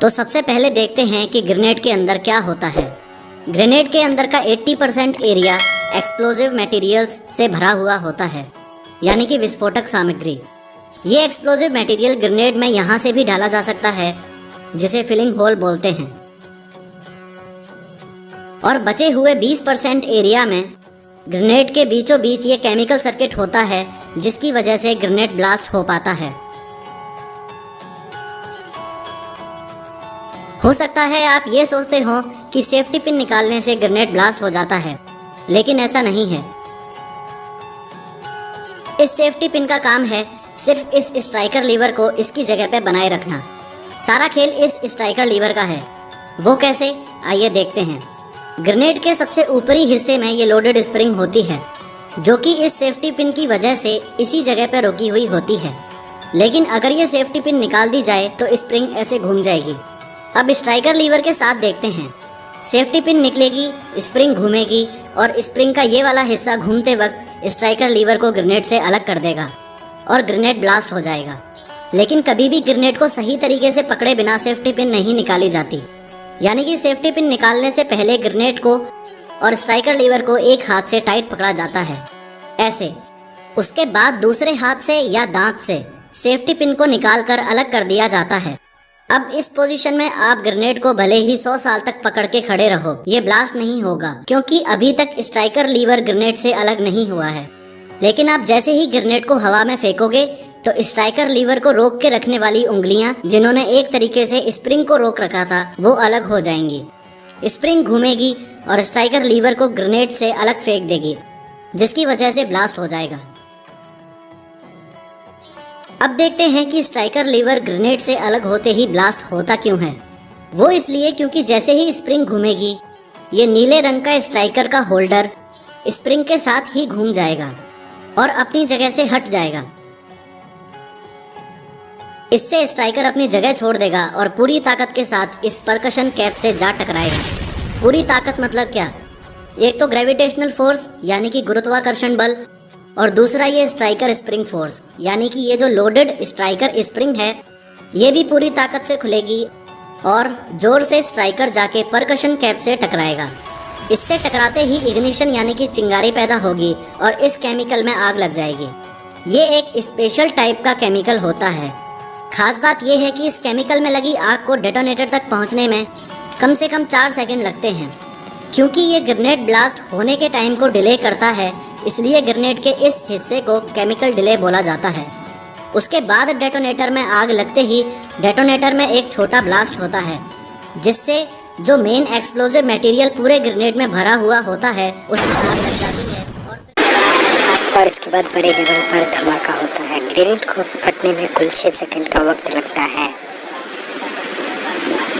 तो सबसे पहले देखते हैं कि ग्रेनेड के अंदर क्या होता है। ग्रेनेड के अंदर का 80% एरिया एक्सप्लोजिव मटेरियल्स से भरा हुआ होता है, यानी कि विस्फोटक सामग्री। ये एक्सप्लोजिव मटेरियल ग्रेनेड में यहाँ से भी डाला जा सकता है, जिसे फिलिंग होल बोलते हैं। और बचे हुए 20% एरिया में ग्रेनेड के बीचों बीच ये केमिकल सर्किट होता है, जिसकी वजह से ग्रेनेड ब्लास्ट हो पाता है। हो सकता है आप ये सोचते हो कि सेफ्टी पिन निकालने से ग्रेनेड ब्लास्ट हो जाता है, लेकिन ऐसा नहीं है। इस सेफ्टी पिन का काम है सिर्फ इस स्ट्राइकर लीवर को इसकी जगह पे बनाए रखना। सारा खेल इस स्ट्राइकर लीवर का है। वो कैसे, आइए देखते हैं। ग्रेनेड के सबसे ऊपरी हिस्से में ये लोडेड स्प्रिंग होती है, जो कि इस सेफ्टी पिन की वजह से इसी जगह पर रुकी हुई होती है। लेकिन अगर ये सेफ्टी पिन निकाल दी जाए तो स्प्रिंग ऐसे घूम जाएगी। अब स्ट्राइकर लीवर के साथ देखते हैं। सेफ्टी पिन निकलेगी, स्प्रिंग घूमेगी और स्प्रिंग का ये वाला हिस्सा घूमते वक्त स्ट्राइकर लीवर को ग्रेनेड से अलग कर देगा और ग्रेनेड ब्लास्ट हो जाएगा। लेकिन कभी भी ग्रेनेड को सही तरीके से पकड़े बिना सेफ्टी पिन नहीं निकाली जाती, यानी कि सेफ्टी पिन निकालने से पहले ग्रेनेड को और स्ट्राइकर लीवर को एक हाथ से टाइट पकड़ा जाता है, ऐसे। उसके बाद दूसरे हाथ से या दांत से सेफ्टी पिन को निकालकर अलग कर दिया जाता है। अब इस पोजीशन में आप ग्रेनेड को भले ही 100 साल तक पकड़ के खड़े रहो, ये ब्लास्ट नहीं होगा, क्योंकि अभी तक स्ट्राइकर लीवर ग्रेनेड से अलग नहीं हुआ है। लेकिन आप जैसे ही ग्रेनेड को हवा में फेंकोगे तो स्ट्राइकर लीवर को रोक के रखने वाली उंगलियां, जिन्होंने एक तरीके से स्प्रिंग को रोक रखा था, वो अलग हो जाएंगी। स्प्रिंग घूमेगी और स्ट्राइकर लीवर को ग्रेनेड से अलग फेंक देगी, जिसकी वजह से ब्लास्ट हो जाएगा। अब देखते हैं कि स्ट्राइकर लीवर ग्रेनेड से अलग होते ही ब्लास्ट होता क्यों है। वो इसलिए क्योंकि जैसे ही स्प्रिंग घूमेगी, ये नीले रंग का स्ट्राइकर का होल्डर स्प्रिंग के साथ ही घूम जाएगा और अपनी जगह से हट जाएगा। इससे स्ट्राइकर अपनी जगह छोड़ देगा और पूरी ताकत के साथ इस परकशन कैप से जा टकराएगा। पूरी ताकत मतलब क्या? एक तो ग्रेविटेशनल फोर्स यानी कि गुरुत्वाकर्षण बल, और दूसरा ये स्ट्राइकर स्प्रिंग फोर्स, यानी कि ये जो लोडेड स्ट्राइकर स्प्रिंग है, ये भी पूरी ताकत से खुलेगी और जोर से स्ट्राइकर जाके परकशन कैप से टकराएगा। इससे टकराते ही इग्निशन यानी कि चिंगारी पैदा होगी और इस केमिकल में आग लग जाएगी। ये एक स्पेशल टाइप का केमिकल होता है। खास बात यह है कि इस केमिकल में लगी आग को डेटोनेटर तक पहुंचने में कम से कम 4 सेकंड लगते हैं। क्योंकि ये ग्रेनेड ब्लास्ट होने के टाइम को डिले करता है, इसलिए ग्रेनेड के इस हिस्से को केमिकल डिले बोला जाता है। उसके बाद डेटोनेटर में आग लगते ही डेटोनेटर में एक छोटा ब्लास्ट होता है, जिससे जो मेन एक्सप्लोजिव मटेरियल पूरे ग्रेनेड में भरा हुआ होता है उसमें आग लग जाती है और इसके बाद बड़े लेवल पर धमाका होता है। ग्रेनेड को फटने में कुल 6 सेकंड का वक्त लगता है